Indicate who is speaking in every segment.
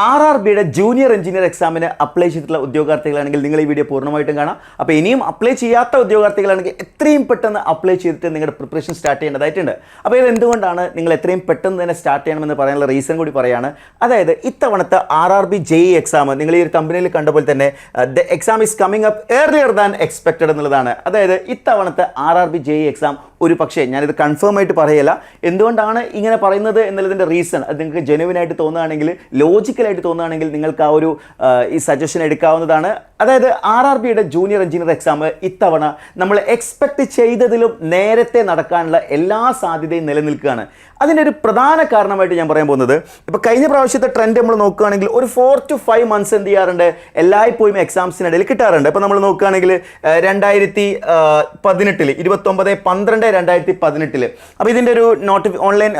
Speaker 1: RRBയുടെ junior engineer എക്സാമിന് apply ചെയ്തിട്ടുള്ള ഉദ്യോഗാർത്ഥികളാണെങ്കിൽ നിങ്ങൾ ഈ വീഡിയോ പൂർണ്ണമായിട്ടും കാണാം. അപ്പോൾ ഇനിയും അപ്ലൈ ചെയ്യാത്ത ഉദ്യോഗാർത്ഥികളാണെങ്കിൽ എത്രയും പെട്ടെന്ന് അപ്ലൈ ചെയ്തിട്ട് നിങ്ങളുടെ പ്രിപ്പറേഷൻ സ്റ്റാർട്ട് ചെയ്യേണ്ടതായിട്ടുണ്ട്. അപ്പോൾ ഇത് എന്തുകൊണ്ടാണ് നിങ്ങൾ എത്രയും പെട്ടെന്ന് തന്നെ സ്റ്റാർട്ട് ചെയ്യണമെന്ന് പറയാനുള്ള റീസൺ കൂടി പറയുകയാണ്. അതായത് ഇത്തവണത്തെ RRB JEE എക്സാം നിങ്ങൾ ഈ ഒരു തമ്പനയിൽ കണ്ട പോലെ തന്നെ the exam is coming up earlier than expected എന്നുള്ളതാണ്. അതായത് ഇത്തവണത്തെ RRB JEE എക്സാം ഒരു പക്ഷേ ഞാനിത് കൺഫേം ആയിട്ട് പറയല്ല, എന്തുകൊണ്ടാണ് ഇങ്ങനെ പറയുന്നത് എന്നുള്ളതിൻ്റെ റീസൺ അത് നിങ്ങൾക്ക് ജെനുവിനായിട്ട് തോന്നുകയാണെങ്കിൽ, ലോജിക്കലായിട്ട് തോന്നുകയാണെങ്കിൽ നിങ്ങൾക്ക് ആ ഒരു ഈ സജഷൻ എടുക്കാവുന്നതാണ്. അതായത് RRBയുടെ ജൂനിയർ എഞ്ചിനീയർ എക്സാം ഇത്തവണ നമ്മൾ എക്സ്പെക്ട് ചെയ്തതിലും നേരത്തെ നടക്കാനുള്ള എല്ലാ സാധ്യതയും നിലനിൽക്കുകയാണ്. അതിൻ്റെ ഒരു പ്രധാന കാരണമായിട്ട് ഞാൻ പറയാൻ പോകുന്നത്, ഇപ്പോൾ കഴിഞ്ഞ പ്രാവശ്യത്തെ ട്രെൻഡ് നമ്മൾ നോക്കുകയാണെങ്കിൽ ഒരു 4 to 5 months എന്ത് ചെയ്യാറുണ്ട്, എല്ലായ്പ്പോഴും എക്സാംസിനിടയിൽ കിട്ടാറുണ്ട്. ഇപ്പോൾ നമ്മൾ നോക്കുകയാണെങ്കിൽ 2018 29/12/2018 അപ്പോൾ ഇതിൻ്റെ ഒരു online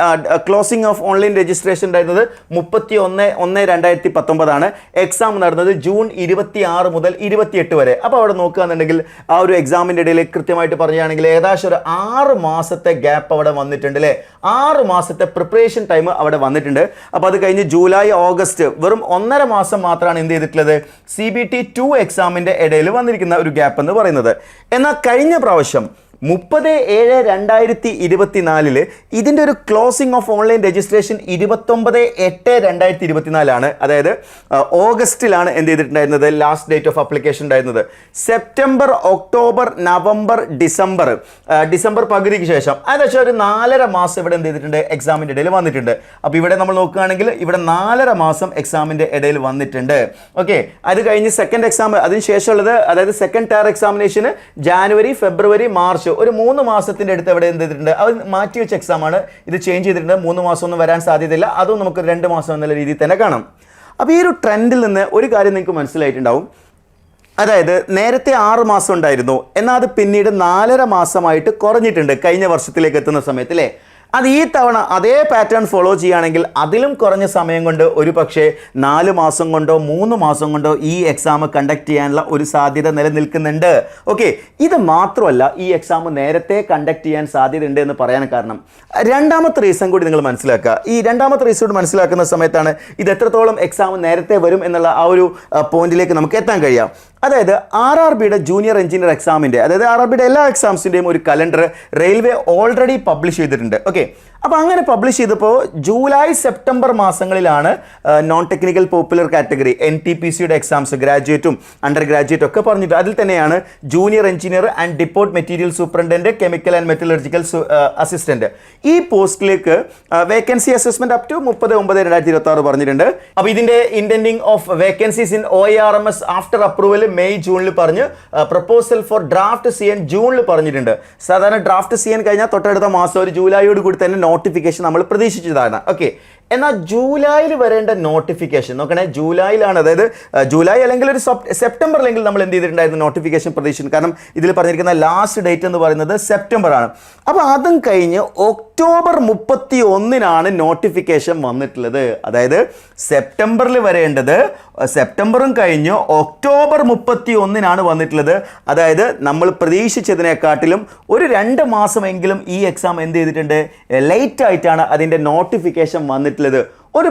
Speaker 1: closing of online registration ഉണ്ടായിരുന്നത് 31/1/2019 ആണ്. എക്സാം നടന്നത് ജൂൺ 26 മുതൽ 28 വരെ. അപ്പോൾ അവിടെ നോക്കുകയാണെന്നുണ്ടെങ്കിൽ ആ ഒരു എക്സാമിൻ്റെ ഇടയിൽ കൃത്യമായിട്ട് പറയുകയാണെങ്കിൽ ഏകദേശം ഒരു 6 മാസത്തെ ഗ്യാപ്പ് അവിടെ വന്നിട്ടുണ്ട് അല്ലേ. 6 മാസത്തെ പ്രിപ്പറേഷൻ ടൈം അവിടെ വന്നിട്ടുണ്ട്. അപ്പോൾ അത് കഴിഞ്ഞ് ജൂലൈ ഓഗസ്റ്റ് വെറും 1.5 മാസം മാത്രമാണ് എന്ത് ചെയ്തിട്ടുള്ളത്, CBT 2 എക്സാമിൻ്റെ ഇടയിൽ വന്നിരിക്കുന്ന ഒരു ഗ്യാപ്പ് എന്ന് പറയുന്നത്. എന്നാൽ കഴിഞ്ഞ പ്രാവശ്യം 30/7/2024 ഇതിൻ്റെ ഒരു ക്ലോസിംഗ് ഓഫ് ഓൺലൈൻ രജിസ്ട്രേഷൻ 29/8/2024 അതായത് ഓഗസ്റ്റിലാണ് എന്ത് ചെയ്തിട്ടുണ്ടായിരുന്നത്, ലാസ്റ്റ് ഡേറ്റ് ഓഫ് അപ്ലിക്കേഷൻ ഉണ്ടായിരുന്നത്. സെപ്റ്റംബർ, ഒക്ടോബർ, നവംബർ, ഡിസംബർ പകുതിക്ക് ശേഷം ഏകദേശം ഒരു 4.5 മാസം ഇവിടെ എന്ത് ചെയ്തിട്ടുണ്ട്, എക്സാമിൻ്റെ ഇടയിൽ വന്നിട്ടുണ്ട്. അപ്പോൾ ഇവിടെ നമ്മൾ നോക്കുകയാണെങ്കിൽ ഇവിടെ 4.5 മാസം എക്സാമിൻ്റെ ഇടയിൽ വന്നിട്ടുണ്ട്. ഓക്കെ, അത് കഴിഞ്ഞ് സെക്കൻഡ് എക്സാം അതിന് ശേഷമുള്ളത്, അതായത് സെക്കൻഡ് ടയർ എക്സാമിനേഷന് ജാനുവരി, ഫെബ്രുവരി, മാർച്ച് ഒരു 3 മാസത്തിൻ്റെ അടുത്ത് എവിടെ എന്ത് ചെയ്തിട്ടുണ്ട്, അത് മാറ്റിവെച്ച എക്സാമാണ്. ഇത് ചേഞ്ച് ചെയ്തിട്ടുണ്ട്. 3 മാസം ഒന്നും വരാൻ സാധ്യതയില്ല, അതും നമുക്ക് 2 മാസം എന്നുള്ള രീതിയിൽ തന്നെ കാണാം. അപ്പോൾ ഈ ഒരു ട്രെൻഡിൽ നിന്ന് ഒരു കാര്യം നിങ്ങൾക്ക് മനസ്സിലായിട്ടുണ്ടാവും. അതായത് നേരത്തെ 6 മാസം ഉണ്ടായിരുന്നു, എന്നാൽ അത് പിന്നീട് 4.5 മാസമായിട്ട് കുറഞ്ഞിട്ടുണ്ട് കഴിഞ്ഞ വർഷത്തിലേക്ക് എത്തുന്ന സമയത്ത് അല്ലേ. അത് ഈ തവണ അതേ പാറ്റേൺ ഫോളോ ചെയ്യുകയാണെങ്കിൽ അതിലും കുറഞ്ഞ സമയം കൊണ്ട് ഒരു പക്ഷേ 4 മാസം കൊണ്ടോ 3 മാസം കൊണ്ടോ ഈ എക്സാം കണ്ടക്ട് ചെയ്യാനുള്ള ഒരു സാധ്യത നിലനിൽക്കുന്നുണ്ട്. ഓക്കെ, ഇത് മാത്രമല്ല ഈ എക്സാം നേരത്തെ കണ്ടക്ട് ചെയ്യാൻ സാധ്യതയുണ്ട് എന്ന് പറയാൻ കാരണം രണ്ടാമത്തെ റീസൺ കൂടി നിങ്ങൾ മനസ്സിലാക്കുക. ഈ രണ്ടാമത്തെ റീസൺ കൂടി മനസ്സിലാക്കുന്ന സമയത്താണ് ഇത് എത്രത്തോളം എക്സാം നേരത്തെ വരും എന്നുള്ള ആ ഒരു പോയിന്റിലേക്ക് നമുക്ക് എത്താൻ കഴിയാം. അതായത് RRBയുടെ ജൂനിയർ എഞ്ചിനീയർ എക്സാമിൻ്റെ, അതായത് RRBയുടെ എല്ലാ എക്സാംസിൻ്റെയും ഒരു കലണ്ടർ റെയിൽവേ ഓൾറെഡി പബ്ലിഷ് ചെയ്തിട്ടുണ്ട്. ഓക്കെ, അപ്പോൾ അങ്ങനെ പബ്ലിഷ് ചെയ്തപ്പോൾ ജൂലൈ, സെപ്റ്റംബർ മാസങ്ങളിലാണ് നോൺ ടെക്നിക്കൽ പോപ്പുലർ കാറ്റഗറി NTPCയുടെ എക്സാംസ്, ഗ്രാജുവേറ്റും അണ്ടർ ഗ്രാജുവേറ്റും ഒക്കെ പറഞ്ഞിട്ട് അതിൽ തന്നെയാണ് junior engineer and depot material superintendent, chemical and metallurgical assistant ഈ പോസ്റ്റിലേക്ക് വേക്കൻസി അസസ്മെന്റ് അപ് ടു 30/9/2026 പറഞ്ഞിട്ടുണ്ട്. അപ്പോൾ ഇതിൻ്റെ intending of vacancies in OARMS after approval May, ജൂണിൽ പറഞ്ഞ് പ്രപ്പോസൽ ഫോർ ഡ്രാഫ്റ്റ് CN ജൂണിൽ പറഞ്ഞിട്ടുണ്ട്. സാധാരണ ഡ്രാഫ്റ്റ് CN കഴിഞ്ഞാൽ തൊട്ടടുത്ത മാസം ഒരു ജൂലൈയോട് കൂടി തന്നെ നോട്ടിഫിക്കേഷൻ നമ്മൾ പ്രതീക്ഷിച്ചതാണ്. ഓക്കെ, എന്നാൽ ജൂലൈയിൽ വരേണ്ട നോട്ടിഫിക്കേഷൻ നോക്കണേ, ജൂലൈയിലാണ്, അതായത് ജൂലൈ അല്ലെങ്കിൽ ഒരു സെപ്റ്റംബറിലെങ്കിൽ നമ്മൾ എന്ത് ചെയ്തിട്ടുണ്ടായിരുന്നു, നോട്ടിഫിക്കേഷൻ പ്രതീക്ഷിച്ചു. കാരണം ഇതിൽ പറഞ്ഞിരിക്കുന്ന ലാസ്റ്റ് ഡേറ്റ് എന്ന് പറയുന്നത് സെപ്റ്റംബർ ആണ്. അപ്പോൾ അതും കഴിഞ്ഞ് ഒക്ടോബർ 31 നോട്ടിഫിക്കേഷൻ വന്നിട്ടുള്ളത്. അതായത് സെപ്റ്റംബറിൽ വരേണ്ടത് സെപ്റ്റംബറും കഴിഞ്ഞ് ഒക്ടോബർ 31 വന്നിട്ടുള്ളത്. അതായത് നമ്മൾ പ്രതീക്ഷിച്ചതിനെക്കാട്ടിലും ഒരു 2 മാസമെങ്കിലും ഈ എക്സാം എന്ത് ചെയ്തിട്ടുണ്ട്, ലേറ്റ് ആയിട്ടാണ് അതിൻ്റെ നോട്ടിഫിക്കേഷൻ വന്നിട്ടുള്ളത്. ഒരു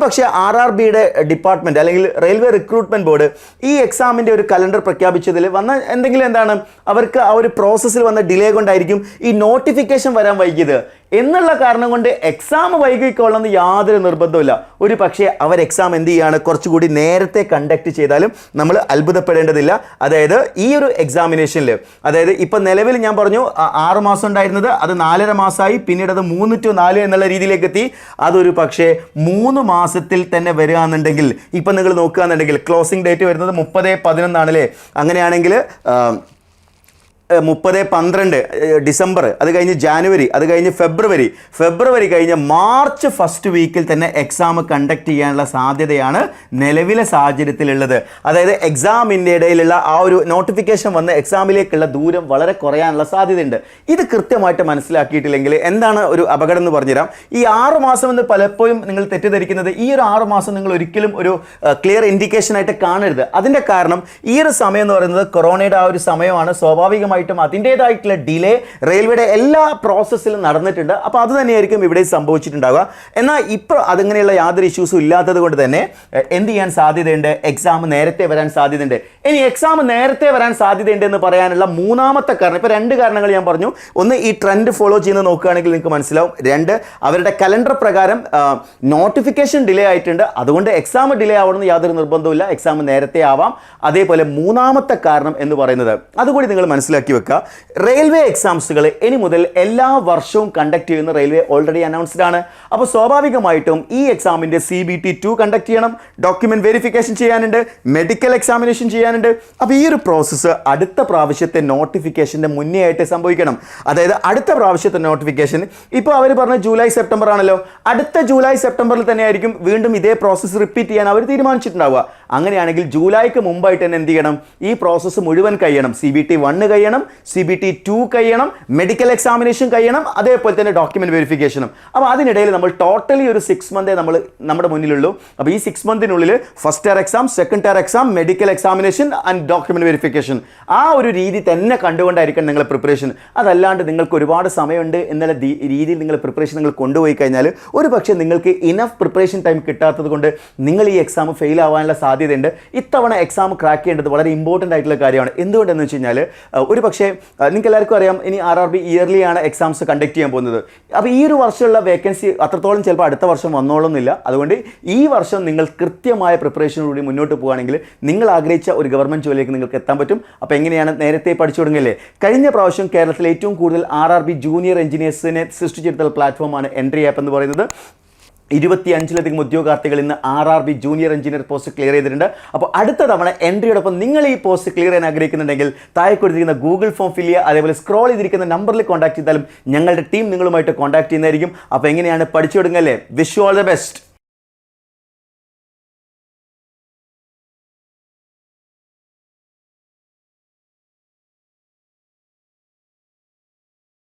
Speaker 1: പക്ഷേ RRBയുടെ ഡിപ്പാർട്ട്മെൻറ്റ് അല്ലെങ്കിൽ റെയിൽവേ റിക്രൂട്ട്മെൻറ്റ് ബോർഡ് ഈ എക്സാമിൻ്റെ ഒരു കലണ്ടർ പ്രഖ്യാപിച്ചതിൽ വന്ന എന്തെങ്കിലും എന്താണ് അവർക്ക് ആ ഒരു പ്രോസസ്സിൽ വന്ന ഡിലേ കൊണ്ടായിരിക്കും ഈ നോട്ടിഫിക്കേഷൻ വരാൻ വൈകിയത് എന്നുള്ള കാരണം കൊണ്ട് എക്സാം വൈകിക്കൊള്ളുന്ന യാതൊരു നിർബന്ധമില്ല. ഒരു പക്ഷേ അവർ എക്സാം എന്ത് ചെയ്യുകയാണ്, കുറച്ചുകൂടി നേരത്തെ കണ്ടക്ട് ചെയ്താലും നമ്മൾ അത്ഭുതപ്പെടേണ്ടതില്ല. അതായത് ഈ ഒരു എക്സാമിനേഷനിൽ, അതായത് ഇപ്പം നിലവിൽ ഞാൻ പറഞ്ഞു 6 മാസം ഉണ്ടായിരുന്നത് അത് 4.5 മാസമായി, പിന്നീട് അത് 3 to 4 എന്നുള്ള രീതിയിലേക്ക് എത്തി. അതൊരു പക്ഷേ 3 മാസത്തിൽ തന്നെ വരികയാണെന്നുണ്ടെങ്കിൽ, ഇപ്പം നിങ്ങൾ നോക്കുകയാണെന്നുണ്ടെങ്കിൽ ക്ലോസിംഗ് ഡേറ്റ് വരുന്നത് 30/11 ആണല്ലേ. അങ്ങനെയാണെങ്കിൽ 30/12 ഡിസംബർ, അത് കഴിഞ്ഞ് ജാനുവരി, അത് കഴിഞ്ഞ് ഫെബ്രുവരി കഴിഞ്ഞ് മാർച്ച് ഫസ്റ്റ് വീക്കിൽ തന്നെ എക്സാം കണ്ടക്ട് ചെയ്യാനുള്ള സാധ്യതയാണ് നിലവിലെ സാഹചര്യത്തിലുള്ളത്. അതായത് എക്സാമിൻ്റെ ഇടയിലുള്ള ആ ഒരു നോട്ടിഫിക്കേഷൻ വന്ന് എക്സാമിലേക്കുള്ള ദൂരം വളരെ കുറയാനുള്ള സാധ്യതയുണ്ട്. ഇത് കൃത്യമായിട്ട് മനസ്സിലാക്കിയിട്ടില്ലെങ്കിൽ എന്താണ് ഒരു അപകടം എന്ന് പറഞ്ഞുതരാം. ഈ 6 മാസം എന്ന് പലപ്പോഴും നിങ്ങൾ തെറ്റിദ്ധരിക്കുന്നത്, ഈ ഒരു 6 മാസം നിങ്ങൾ ഒരിക്കലും ഒരു ക്ലിയർ ഇൻഡിക്കേഷൻ ആയിട്ട് കാണരുത്. അതിൻ്റെ കാരണം ഈ ഒരു സമയം എന്ന് പറയുന്നത് കൊറോണയുടെ ആ ഒരു സമയമാണ്. സ്വാഭാവികമായി സ്വാഭാവികമായിട്ടും അതിൻ്റേതായിട്ടുള്ള ഡിലേ റെയിൽവേയുടെ എല്ലാ പ്രോസസ്സിലും നടന്നിട്ടുണ്ട്. അപ്പോൾ അത് തന്നെയായിരിക്കും ഇവിടെ സംഭവിച്ചിട്ടുണ്ടാവുക. എന്നാൽ ഇപ്പോൾ അതങ്ങനെയുള്ള യാതൊരു ഇഷ്യൂസും ഇല്ലാത്തത് കൊണ്ട് തന്നെ എന്ത് ചെയ്യാൻ സാധ്യതയുണ്ട്? എക്സാം നേരത്തെ വരാൻ സാധ്യതയുണ്ട്. ഇനി എക്സാം നേരത്തെ വരാൻ സാധ്യതയുണ്ട് എന്ന് പറയാനുള്ള മൂന്നാമത്തെ കാരണം, ഇപ്പോൾ 2 കാരണങ്ങൾ ഞാൻ പറഞ്ഞു. ഒന്ന്, ഈ ട്രെൻഡ് ഫോളോ ചെയ്യുന്നത് നോക്കുകയാണെങ്കിൽ നിങ്ങൾക്ക് മനസ്സിലാവും. 2, അവരുടെ കലണ്ടർ പ്രകാരം നോട്ടിഫിക്കേഷൻ ഡിലേ ആയിട്ടുണ്ട്, അതുകൊണ്ട് എക്സാം ഡിലേ ആവണമെന്ന് യാതൊരു നിർബന്ധമില്ല, എക്സാം നേരത്തെ ആവാം. അതേപോലെ മൂന്നാമത്തെ കാരണം എന്ന് പറയുന്നത്, അതുകൂടി നിങ്ങൾ മനസ്സിലാക്കി വെക്കുക, റെയിൽവേ എക്സാംസുകൾ ഇനി മുതൽ എല്ലാ വർഷവും കണ്ടക്ട് ചെയ്യുന്ന റെയിൽവേ ഓൾറെഡി അനൗൺസ്ഡ് ആണ്. അപ്പോൾ സ്വാഭാവികമായിട്ടും ഈ എക്സാമിൻ്റെ CBT 2 കണ്ടക്ട് ചെയ്യണം, ഡോക്യുമെന്റ് വെരിഫിക്കേഷൻ ചെയ്യാനുണ്ട്, മെഡിക്കൽ എക്സാമിനേഷൻ ചെയ്യാനുണ്ട്. അപ്പോൾ ഈ ഒരു പ്രോസസ്സ് അടുത്ത പ്രാവശ്യത്തെ നോട്ടിഫിക്കേഷൻ്റെ മുന്നേ ആയിട്ട് സംഭവിക്കണം. അതായത് അടുത്ത പ്രാവശ്യത്തെ നോട്ടിഫിക്കേഷൻ ഇപ്പോൾ അവർ പറഞ്ഞ ജൂലൈ സെപ്റ്റംബർ ആണല്ലോ, അടുത്ത ജൂലൈ സെപ്റ്റംബറിൽ തന്നെ ആയിരിക്കും വീണ്ടും ഇതേ പ്രോസസ്സ് റിപ്പീറ്റ് ചെയ്യാൻ അവർ തീരുമാനിച്ചിട്ടുണ്ടാവുക. അങ്ങനെയാണെങ്കിൽ ജൂലൈക്ക് മുമ്പായിട്ട് തന്നെ എന്ത് ചെയ്യണം? ഈ പ്രോസസ്സ് മുഴുവൻ കഴിയണം. CBT 1 കഴിയണം, CBT 2 കഴിയണം, മെഡിക്കൽ എക്സാമിനേഷൻ കഴിയണം, അതേപോലെ തന്നെ ഡോക്യുമെന്റ് വെരിഫിക്കേഷനും. അപ്പോൾ അതിനിടയിൽ നമ്മൾ ടോട്ടലി ഒരു 6 മന്തേ നമ്മുടെ മുന്നിലുള്ളൂ. അപ്പോൾ ഈ 6 മന്തിനുള്ളിൽ first tier exam, second tier exam, medical examination and document verification, ആ ഒരു രീതി തന്നെ കണ്ടുകൊണ്ടായിരിക്കണം നിങ്ങളുടെ പ്രിപ്പറേഷൻ. അതല്ലാണ്ട് നിങ്ങൾക്ക് ഒരുപാട് സമയമുണ്ട് എന്നുള്ള രീതിയിൽ നിങ്ങൾ പ്രിപ്പറേഷൻ നിങ്ങൾ കൊണ്ടുപോയി കഴിഞ്ഞാൽ ഒരു പക്ഷേ നിങ്ങൾക്ക് ഇനഫ് പ്രിപ്പറേഷൻ ടൈം കിട്ടാത്തത് കൊണ്ട് നിങ്ങൾ ഈ എക്സാം ഫെയിൽ ആവാനുള്ള സാധ്യതയുണ്ട്. ഇത്തവണ എക്സാം ക്രാക്ക് ചെയ്യേണ്ടത് വളരെ ഇമ്പോർട്ടൻ്റ് ആയിട്ടുള്ള കാര്യമാണ്. എന്തുകൊണ്ടെന്ന് വെച്ച് കഴിഞ്ഞാൽ ഒരു പക്ഷേ നിങ്ങൾക്ക് എല്ലാവർക്കും അറിയാം, ഇനി RRB ഇയർലി ആണ് എക്സാംസ് കണ്ടക്ട് ചെയ്യാൻ പോകുന്നത്. അപ്പോൾ ഈ ഒരു വർഷമുള്ള വേക്കൻസി അത്രത്തോളം ചിലപ്പോൾ അടുത്ത വർഷം വന്നോളന്നില്ല. അതുകൊണ്ട് ഈ വർഷം നിങ്ങൾ കൃത്യമായ പ്രിപ്പറേഷനോടുകൂടി മുന്നോട്ട് പോകുകയാണെങ്കിൽ നിങ്ങൾ ആഗ്രഹിച്ച ഒരു ഗവൺമെൻറ് ജോലിയിലേക്ക് നിങ്ങൾക്ക് എത്താൻ പറ്റും. അപ്പോൾ എങ്ങനെയാണ്? നേരത്തെ പഠിച്ചു തുടങ്ങിയല്ലേ. കഴിഞ്ഞ പ്രാവശ്യം കേരളത്തിൽ ഏറ്റവും കൂടുതൽ RRB ജൂനിയർ എഞ്ചിനീയേഴ്സിനെ സൃഷ്ടിച്ചെടുത്തുള്ള പ്ലാറ്റ്ഫോമാണ് എൻട്രി ആപ്പ് എന്ന് പറയുന്നത്. 25ലധികം ഉദ്യോഗാർത്ഥികൾ ഇന്ന് RRB junior engineer post clear ചെയ്തിട്ടുണ്ട്. അപ്പോൾ അടുത്ത തവണ എൻട്രിയോടൊപ്പം നിങ്ങൾ ഈ പോസ്റ്റ് ക്ലിയർ ചെയ്യാൻ ആഗ്രഹിക്കുന്നുണ്ടെങ്കിൽ താഴെ കൊടുത്തിരിക്കുന്ന ഗൂഗിൾ ഫോം ഫില്ല് ചെയ്യുക, അതേപോലെ സ്ക്രോൾ ചെയ്തിരിക്കുന്ന നമ്പറിൽ കോൺടാക്ട് ചെയ്താലും ഞങ്ങളുടെ ടീം നിങ്ങളുമായിട്ട് കോൺടാക്ട് ചെയ്യുന്നതായിരിക്കും. അപ്പോൾ എങ്ങനെയാണ്? പഠിച്ചു തുടങ്ങല്ലേ. Wish you all the best.